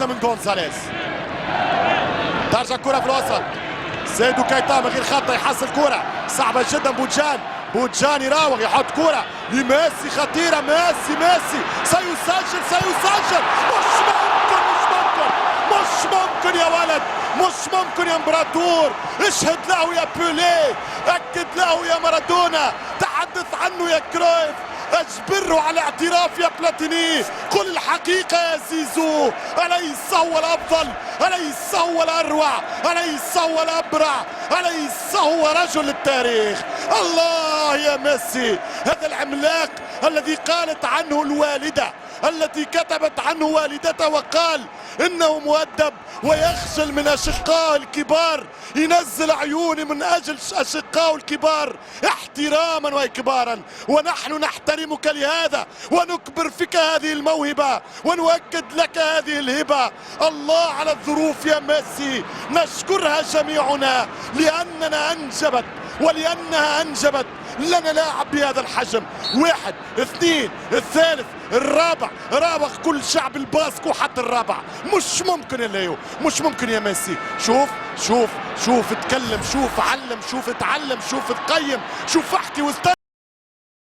واحدة من جونزاليز. ترجع كرة في الوسط، سيدو كايتا من غير خطة يحصل كرة صعبة جدا. بوجان يراوغ يحط كرة لميسي خطيرة. ميسي سيسجل. مش ممكن يا ولد، مش ممكن يا امبراطور. اشهد له يا بيليه، اكد له يا مارادونا، تحدث عنه يا كرويف، اجبره على اعتراف يا بلاتيني. قل الحقيقة يا زيزو، أليس هو الأفضل؟ أليس هو الأروع؟ أليس هو الأبرع؟ أليس هو رجل التاريخ؟ الله يا ميسي، هذا العملاق الذي قالت عنه الوالدة، التي كتبت عنه والدته وقال إنه مؤدب ويخجل من أشقائه الكبار، ينزل عيوني من أجل أشقائه الكبار احتراما وإكبارا. ونحن نحترمك لهذا ونكبر فيك هذه الموهبة ونؤكد لك هذه الهبة. الله على الظروف يا ميسي، نشكرها جميعنا لأننا أنجبت ولأنها أنجبت لنا لاعب بهذا الحجم. واحد، اثنين، الثالث، الرابع، راوغ كل شعب الباسكو حتى الرابع. مش ممكن يا ليو، مش ممكن يا ميسي. شوف اتكلم، شوف علم، شوف اتعلم، شوف اتقيم، شوف احكي واستنى.